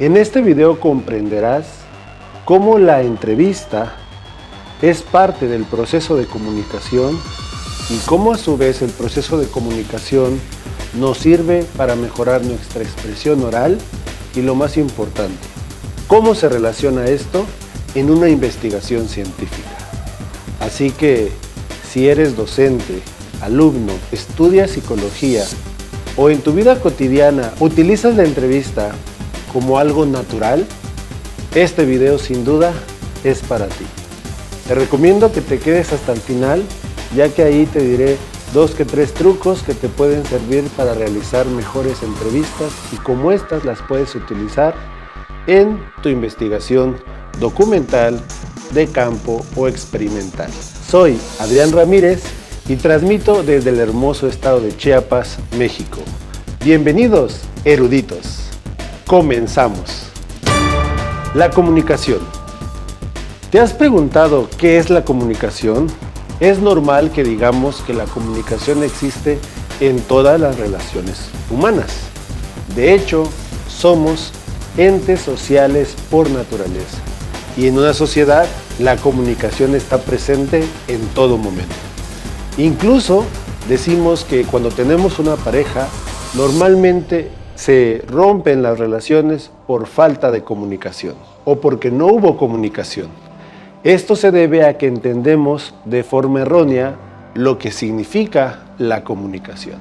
En este video comprenderás cómo la entrevista es parte del proceso de comunicación y cómo a su vez el proceso de comunicación nos sirve para mejorar nuestra expresión oral y lo más importante, cómo se relaciona esto en una investigación científica. Así que si eres docente, alumno, estudias psicología o en tu vida cotidiana utilizas la entrevista como algo natural, este video sin duda es para ti. Te recomiendo que te quedes hasta el final, ya que ahí te diré 2 que 3 trucos que te pueden servir para realizar mejores entrevistas y cómo estas las puedes utilizar en tu investigación documental, de campo o experimental. Soy Adrián Ramírez y transmito desde el hermoso estado de Chiapas, México. Bienvenidos, eruditos. Comenzamos. La comunicación. ¿Te has preguntado qué es la comunicación? Es normal que digamos que la comunicación existe en todas las relaciones humanas. De hecho, somos entes sociales por naturaleza. Y en una sociedad, la comunicación está presente en todo momento. Incluso decimos que cuando tenemos una pareja, normalmente se rompen las relaciones por falta de comunicación o porque no hubo comunicación. Esto se debe a que entendemos de forma errónea lo que significa la comunicación.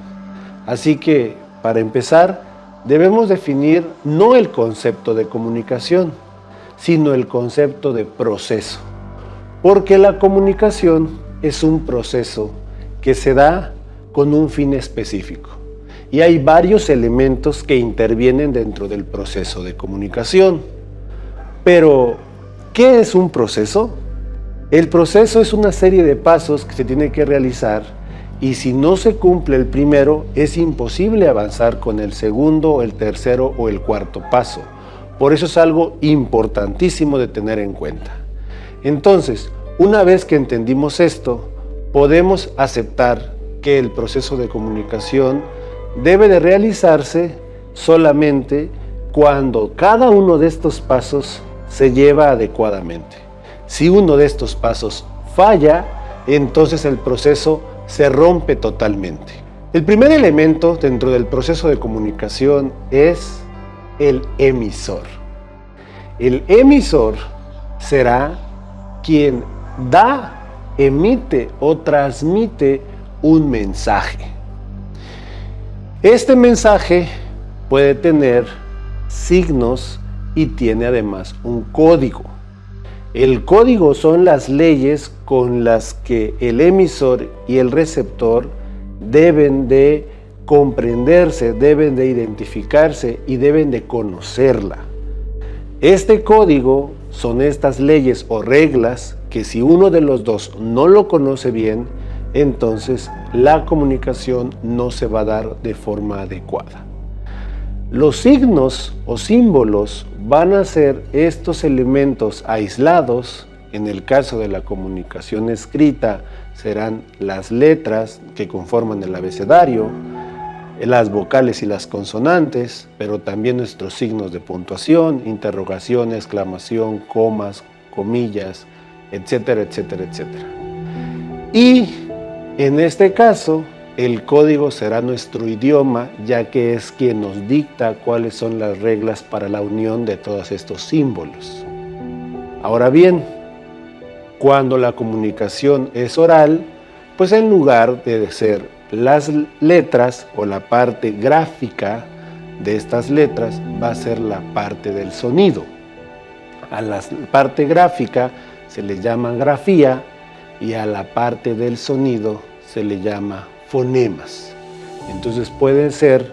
Así que, para empezar, debemos definir no el concepto de comunicación, sino el concepto de proceso. Porque la comunicación es un proceso que se da con un fin específico. Y hay varios elementos que intervienen dentro del proceso de comunicación. Pero, ¿qué es un proceso? El proceso es una serie de pasos que se tiene que realizar y si no se cumple el primero, es imposible avanzar con el segundo, el tercero o el cuarto paso. Por eso es algo importantísimo de tener en cuenta. Entonces, una vez que entendimos esto, podemos aceptar que el proceso de comunicación debe de realizarse solamente cuando cada uno de estos pasos se lleva adecuadamente. Si uno de estos pasos falla, entonces el proceso se rompe totalmente. El primer elemento dentro del proceso de comunicación es el emisor. El emisor será quien da, emite o transmite un mensaje. Este mensaje puede tener signos y tiene además un código. El código son las leyes con las que el emisor y el receptor deben de comprenderse, deben de identificarse y deben de conocerla. Este código son estas leyes o reglas que si uno de los dos no lo conoce bien, entonces la comunicación no se va a dar de forma adecuada. Los signos o símbolos van a ser estos elementos aislados. En el caso de la comunicación escrita serán las letras que conforman el abecedario, las vocales y las consonantes, pero también nuestros signos de puntuación, interrogación, exclamación, comas, comillas, etcétera, etcétera, etcétera. Y en este caso, el código será nuestro idioma, ya que es quien nos dicta cuáles son las reglas para la unión de todos estos símbolos. Ahora bien, cuando la comunicación es oral, pues en lugar de ser las letras o la parte gráfica de estas letras, va a ser la parte del sonido. A la parte gráfica se le llama grafía y a la parte del sonido se le llama fonemas. Entonces pueden ser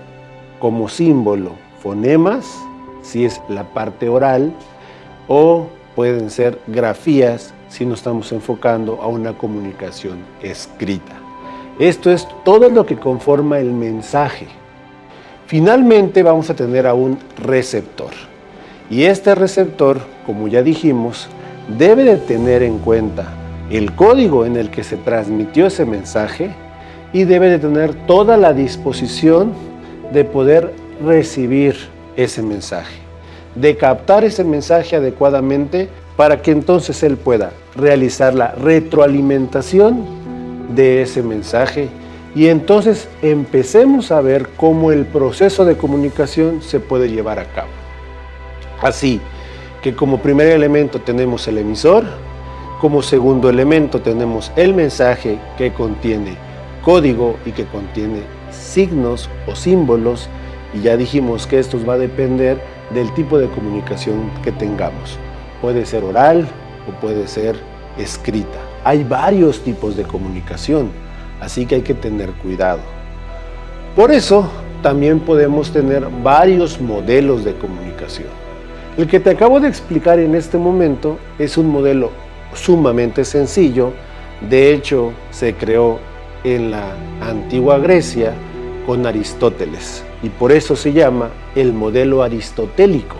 como símbolo fonemas, si es la parte oral, o pueden ser grafías si nos estamos enfocando a una comunicación escrita. Esto es todo lo que conforma el mensaje. Finalmente vamos a tener a un receptor. Y este receptor, como ya dijimos, debe de tener en cuenta el código en el que se transmitió ese mensaje y debe de tener toda la disposición de poder recibir ese mensaje. de captar ese mensaje adecuadamente para que entonces él pueda realizar la retroalimentación de ese mensaje y entonces empecemos a ver cómo el proceso de comunicación se puede llevar a cabo. Así que como primer elemento tenemos el emisor, como segundo elemento tenemos el mensaje que contiene código y que contiene signos o símbolos, y ya dijimos que esto va a depender del tipo de comunicación que tengamos. Puede ser oral o puede ser escrita. Hay varios tipos de comunicación, así que hay que tener cuidado. Por eso también podemos tener varios modelos de comunicación. El que te acabo de explicar en este momento es un modelo sumamente sencillo. De hecho, se creó en la antigua Grecia con Aristóteles y por eso se llama el modelo aristotélico,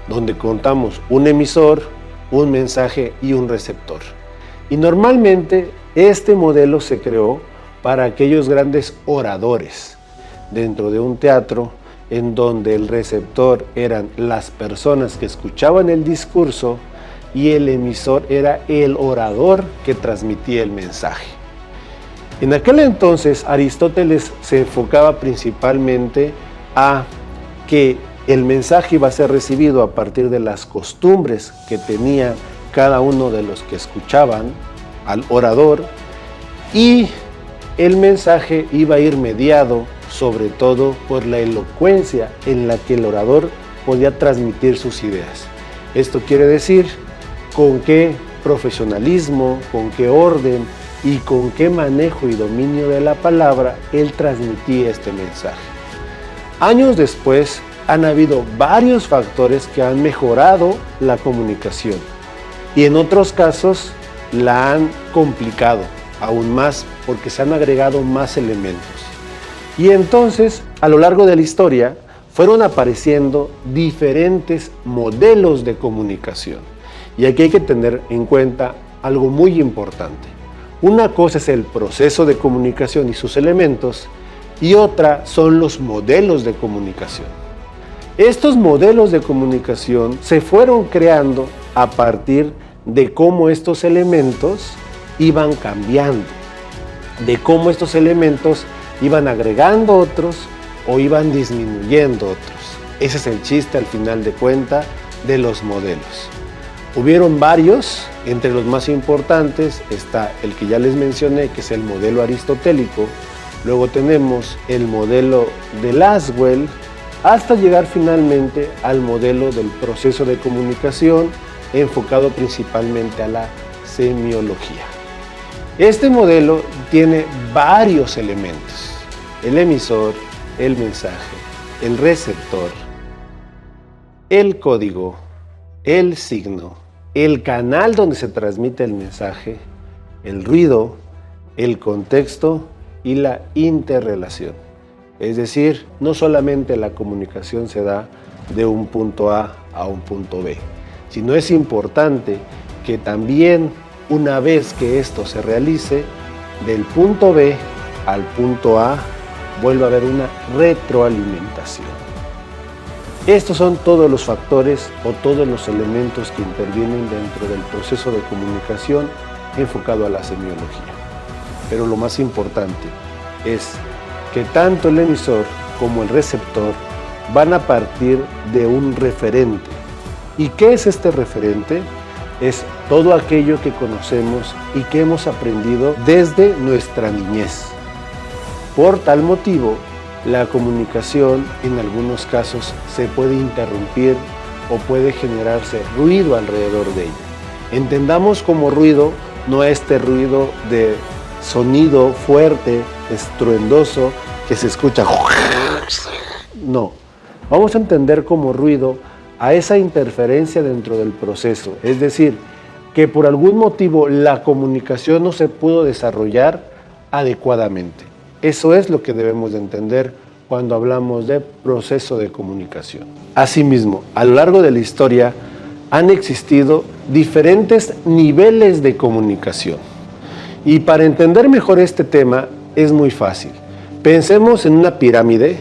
donde contamos un emisor, un mensaje y un receptor. Y normalmente este modelo se creó para aquellos grandes oradores dentro de un teatro en donde el receptor eran las personas que escuchaban el discurso y el emisor era el orador que transmitía el mensaje. En aquel entonces Aristóteles se enfocaba principalmente a que el mensaje iba a ser recibido a partir de las costumbres que tenía cada uno de los que escuchaban al orador, y el mensaje iba a ir mediado sobre todo por la elocuencia en la que el orador podía transmitir sus ideas. Esto quiere decir con qué profesionalismo, con qué orden y con qué manejo y dominio de la palabra él transmitía este mensaje. Años después han habido varios factores que han mejorado la comunicación y en otros casos la han complicado aún más porque se han agregado más elementos. Y entonces, a lo largo de la historia, fueron apareciendo diferentes modelos de comunicación. Y aquí hay que tener en cuenta algo muy importante. Una cosa es el proceso de comunicación y sus elementos, y otra son los modelos de comunicación. Estos modelos de comunicación se fueron creando a partir de cómo estos elementos iban cambiando, de cómo estos elementos iban agregando otros o iban disminuyendo otros. Ese es el chiste al final de cuenta de los modelos. Hubieron varios, entre los más importantes está el que ya les mencioné, que es el modelo aristotélico. Luego tenemos el modelo de Laswell, hasta llegar finalmente al modelo del proceso de comunicación enfocado principalmente a la semiología. Este modelo tiene varios elementos: el emisor, el mensaje, el receptor, el código, el signo, el canal donde se transmite el mensaje, el ruido, el contexto y la interrelación. Es decir, no solamente la comunicación se da de un punto A a un punto B, sino es importante que también una vez que esto se realice, del punto B al punto A vuelve a haber una retroalimentación. Estos son todos los factores o todos los elementos que intervienen dentro del proceso de comunicación enfocado a la semiología. Pero lo más importante es que tanto el emisor como el receptor van a partir de un referente. ¿Y qué es este referente? Es todo aquello que conocemos y que hemos aprendido desde nuestra niñez. Por tal motivo, la comunicación en algunos casos se puede interrumpir o puede generarse ruido alrededor de ella. Entendamos como ruido no este ruido de sonido fuerte, estruendoso, que se escucha. No, vamos a entender como ruido a esa interferencia dentro del proceso, es decir, que por algún motivo la comunicación no se pudo desarrollar adecuadamente. Eso es lo que debemos de entender cuando hablamos de proceso de comunicación. Asimismo, a lo largo de la historia han existido diferentes niveles de comunicación. Y para entender mejor este tema es muy fácil. Pensemos en una pirámide